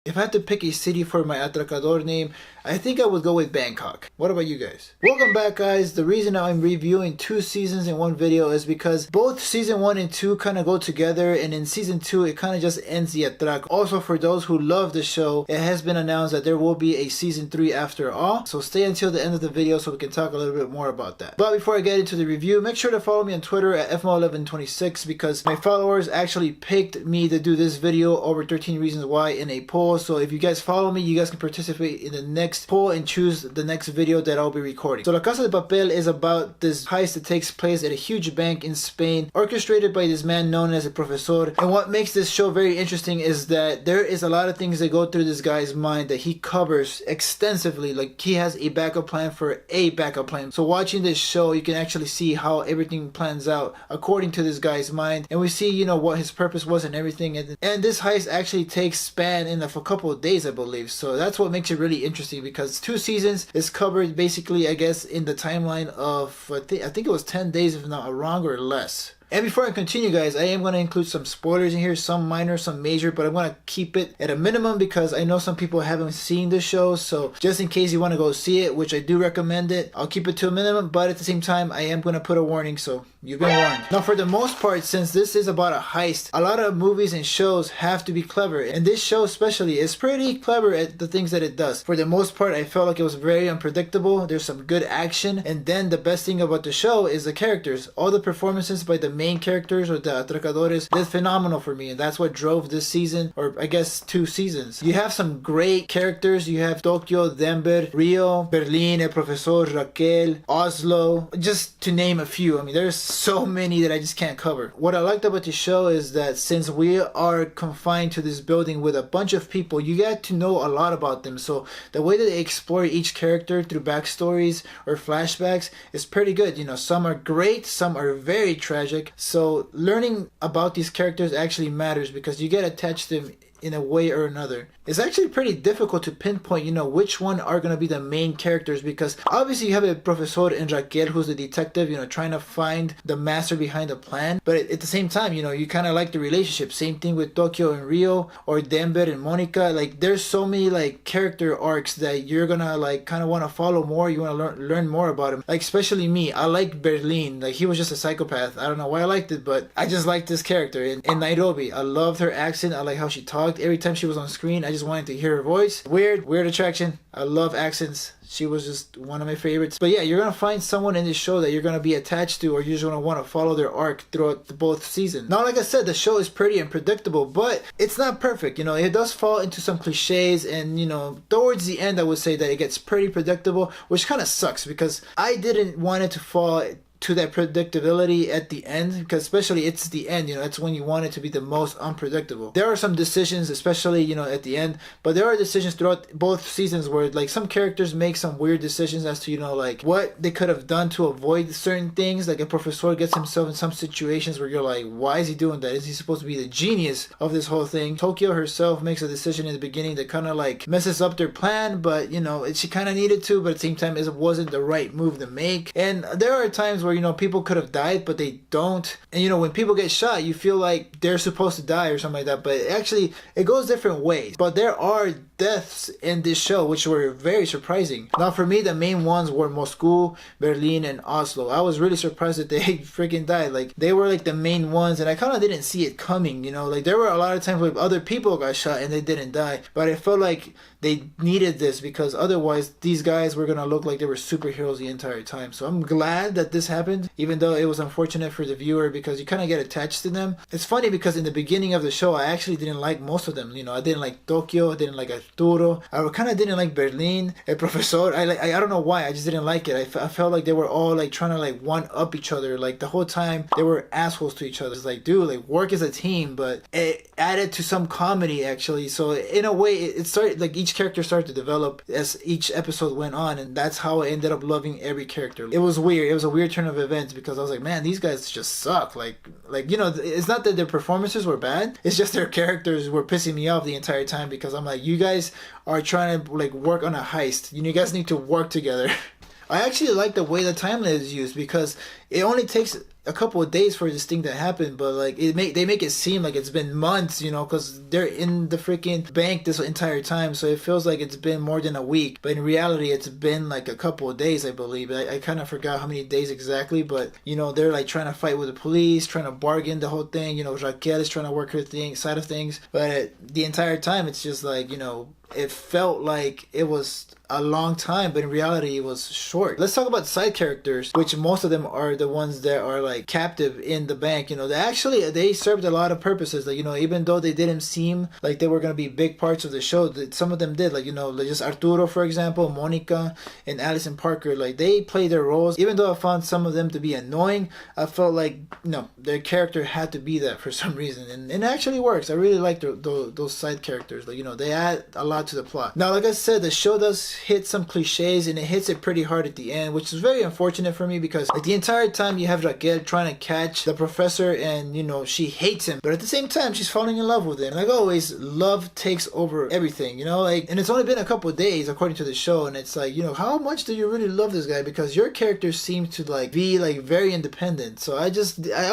If I had to pick a city for my atracador name, I think I would go with Bangkok. What about you guys? Welcome back, guys. The reason I'm reviewing 2 seasons in one video is because both season 1 and 2 kind of go together, and in season 2 it kind of just ends the atrac. Also, for those who love the show, it has been announced that there will be a season 3 after all, so stay until the end of the video so we can talk a little bit more about that. But before I get into the review, make sure to follow me on Twitter at FMO1126 because my followers actually picked me to do this video over 13 reasons why in a poll. So if you guys follow me, you guys can participate in the next poll and choose the next video that I'll be recording. So La Casa de Papel is about this heist that takes place at a huge bank in Spain, orchestrated by this man known as a professor. And what makes this show very interesting is that there is a lot of things that go through this guy's mind that he covers extensively. Like, he has a backup plan for a backup plan. So watching this show, you can actually see how everything plans out according to this guy's mind, and we see, you know, what his purpose was and everything. And this heist actually takes span in a couple of days, I believe. So that's what makes it really interesting, because 2 seasons is covered basically, I guess, in the timeline of I think it was 10 days, if not wrong, or less. And before I continue, guys, I am going to include some spoilers in here, some minor, some major, but I'm going to keep it at a minimum because I know some people haven't seen the show. So just in case you want to go see it, which I do recommend it, I'll keep it to a minimum, but at the same time, I am going to put a warning, so you've been warned. Now, for the most part, since this is about a heist, a lot of movies and shows have to be clever, and this show especially is pretty clever at the things that it does. For the most part, I felt like it was very unpredictable. There's some good action, and then the best thing about the show is the characters. All the performances by the main characters or the atracadores did phenomenal for me, and that's what drove this season, or I guess 2 seasons. You have some great characters. You have Tokyo, Denver, Rio, Berlin, El Profesor, Raquel, Oslo, just to name a few. I mean, there's so many that I just can't cover. What I liked about the show is that since we are confined to this building with a bunch of people, you get to know a lot about them. So the way that they explore each character through backstories or flashbacks is pretty good. You know, some are great, some are very tragic. So learning about these characters actually matters because you get attached to them in a way or another. It's actually pretty difficult to pinpoint, you know, which one are going to be the main characters, because obviously you have a Professor and Raquel, who's the detective, you know, trying to find the master behind the plan. But at the same time, you know, you kind of like the relationship. Same thing with Tokyo and Rio, or Denver and Monica. Like, there's so many like character arcs that you're gonna like kind of want to follow more. You want to learn more about him. Like, especially me, I like Berlin. Like, he was just a psychopath. I don't know why I liked it, but I just liked this character. In Nairobi, I loved her accent. I like how she talked. Every time she was on screen, I just wanted to hear her voice. Weird attraction. I love accents. She was just one of my favorites. But yeah, you're gonna find someone in this show that you're gonna be attached to, or you're just gonna want to follow their arc throughout both seasons. Now, like I said, the show is pretty unpredictable, but it's not perfect. You know, it does fall into some cliches, and you know, towards the end, I would say that it gets pretty predictable, which kind of sucks because I didn't want it to fall to that predictability at the end, because especially it's the end, you know, it's when you want it to be the most unpredictable. There are some decisions, especially, you know, at the end, but there are decisions throughout both seasons where like some characters make some weird decisions as to, you know, like what they could have done to avoid certain things. Like a professor gets himself in some situations where you're like, why is he doing that? Is he supposed to be the genius of this whole thing? Tokyo herself makes a decision in the beginning that kind of like messes up their plan, but you know, she kind of needed to, but at the same time, it wasn't the right move to make. And there are times where, you know, people could have died, but they don't. And you know, when people get shot, you feel like they're supposed to die or something like that, but actually it goes different ways. But there are deaths in this show which were very surprising. Now, for me, the main ones were Moscow, Berlin, and Oslo. I was really surprised that they freaking died. Like, they were like the main ones, and I kind of didn't see it coming, you know. Like, there were a lot of times where other people got shot and they didn't die, but I felt like they needed this because otherwise these guys were gonna look like they were superheroes the entire time. So I'm glad that this happened, even though it was unfortunate for the viewer because you kind of get attached to them. It's funny because in the beginning of the show, I actually didn't like most of them. You know, I didn't like Tokyo, I didn't like Arturo, I kind of didn't like Berlin, El Profesor. I don't know why, I just didn't like it. I felt like they were all like trying to like one up each other. Like, the whole time they were assholes to each other. It's like, dude, like, work as a team. But it added to some comedy actually. So in a way, it started like each character started to develop as each episode went on, and that's how I ended up loving every character. It was weird. It was a weird turn of events because I was like, man, these guys just suck. Like you know, it's not that their performances were bad, it's just their characters were pissing me off the entire time because I'm like, you guys are trying to like work on a heist. You guys need to work together. I actually like the way the timeline is used because it only takes a couple of days for this thing to happen, but like they make it seem like it's been months, you know, because they're in the freaking bank this entire time, so it feels like it's been more than a week, but in reality it's been like a couple of days, I believe. I kind of forgot how many days exactly, but you know, they're like trying to fight with the police, trying to bargain the whole thing, you know, Raquel is trying to work her side of things, but the entire time it's just like, you know, it felt like it was a long time, but in reality it was short. Let's talk about side characters, which most of them are the ones that are like captive in the bank. You know, they served a lot of purposes. Like, you know, even though they didn't seem like they were going to be big parts of the show, some of them did. Like, you know, like just Arturo, for example, Monica, and Allison Parker, like they played their roles. Even though I found some of them to be annoying, I felt like, you know, their character had to be that for some reason, and it actually works. I really like those side characters. Like, you know, they add a lot to the plot. Now, like I said, the show does hit some cliches, and it hits it pretty hard at the end, which is very unfortunate for me, because like the entire time you have Raquel trying to catch the professor, and you know, she hates him, but at the same time she's falling in love with him. Like always, love takes over everything, you know, like, and it's only been a couple of days according to the show, and it's like, you know, how much do you really love this guy? Because your character seems to like be like very independent, so I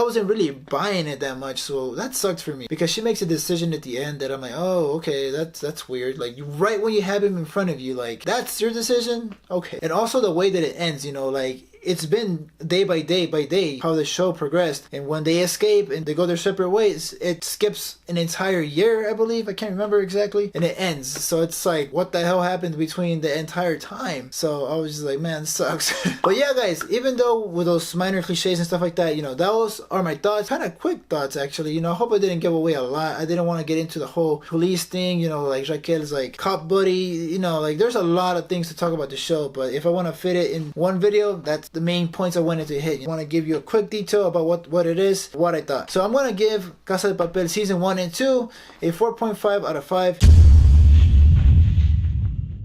wasn't really buying it that much, so that sucked for me, because she makes a decision at the end that I'm like, oh, okay, that's weird. Like, right when you have him in front of you, like, that's your decision? Okay. And also the way that it ends, you know, like, it's been day by day how the show progressed, and when they escape and they go their separate ways, it skips an entire year, I believe. I can't remember exactly, and it ends. So it's like, what the hell happened between the entire time? So I was just like, man, this sucks. But yeah, guys, even though with those minor cliches and stuff like that, you know, those are my thoughts, kind of quick thoughts actually. You know, I hope I didn't give away a lot. I didn't want to get into the whole police thing, you know, like Raquel's like cop buddy, you know, like there's a lot of things to talk about the show, but if I want to fit it in one video, that's the main points I wanted to hit. I want to give you a quick detail about what it is, what I thought. So I'm going to give Casa de Papel season 1 and 2 a 4.5 out of 5.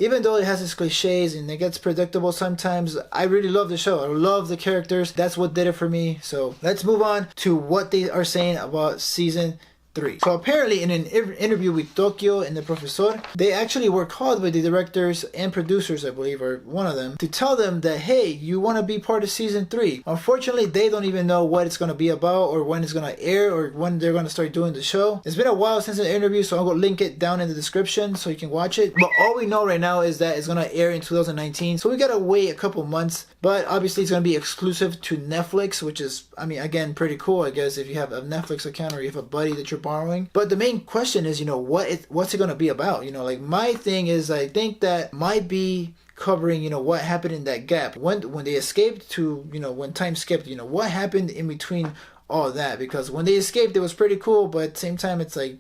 Even though it has its cliches and it gets predictable sometimes, I really love the show. I love the characters. That's what did it for me. So let's move on to what they are saying about season 3. So apparently in an interview with Tokyo and the Professor, they actually were called by the directors and producers, I believe, or one of them, to tell them that, hey, you want to be part of season 3. Unfortunately, they don't even know what it's going to be about, or when it's going to air, or when they're going to start doing the show. It's been a while since the interview, so I'm going to link it down in the description so you can watch it. But all we know right now is that it's going to air in 2019, so we got to wait a couple months. But obviously it's going to be exclusive to Netflix, which is, I mean, again, pretty cool, I guess, if you have a Netflix account or you have a buddy that you're borrowing. But the main question is, you know, what's it going to be about? You know, like, my thing is, I think that might be covering, you know, what happened in that gap when they escaped to, you know, when time skipped, you know, what happened in between all that. Because when they escaped, it was pretty cool, but at the same time, it's like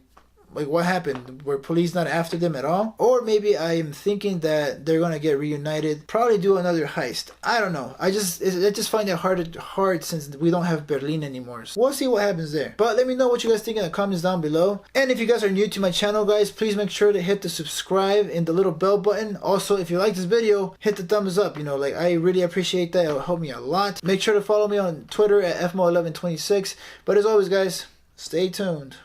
what happened? Were police not after them at all? Or maybe I am thinking that they're gonna get reunited, probably do another heist. I don't know. I just find it hard since we don't have Berlin anymore. So we'll see what happens there. But let me know what you guys think in the comments down below. And if you guys are new to my channel, guys, please make sure to hit the subscribe and the little bell button. Also, if you like this video, hit the thumbs up. You know, like, I really appreciate that. It will help me a lot. Make sure to follow me on Twitter at fmo1126. But as always, guys, stay tuned.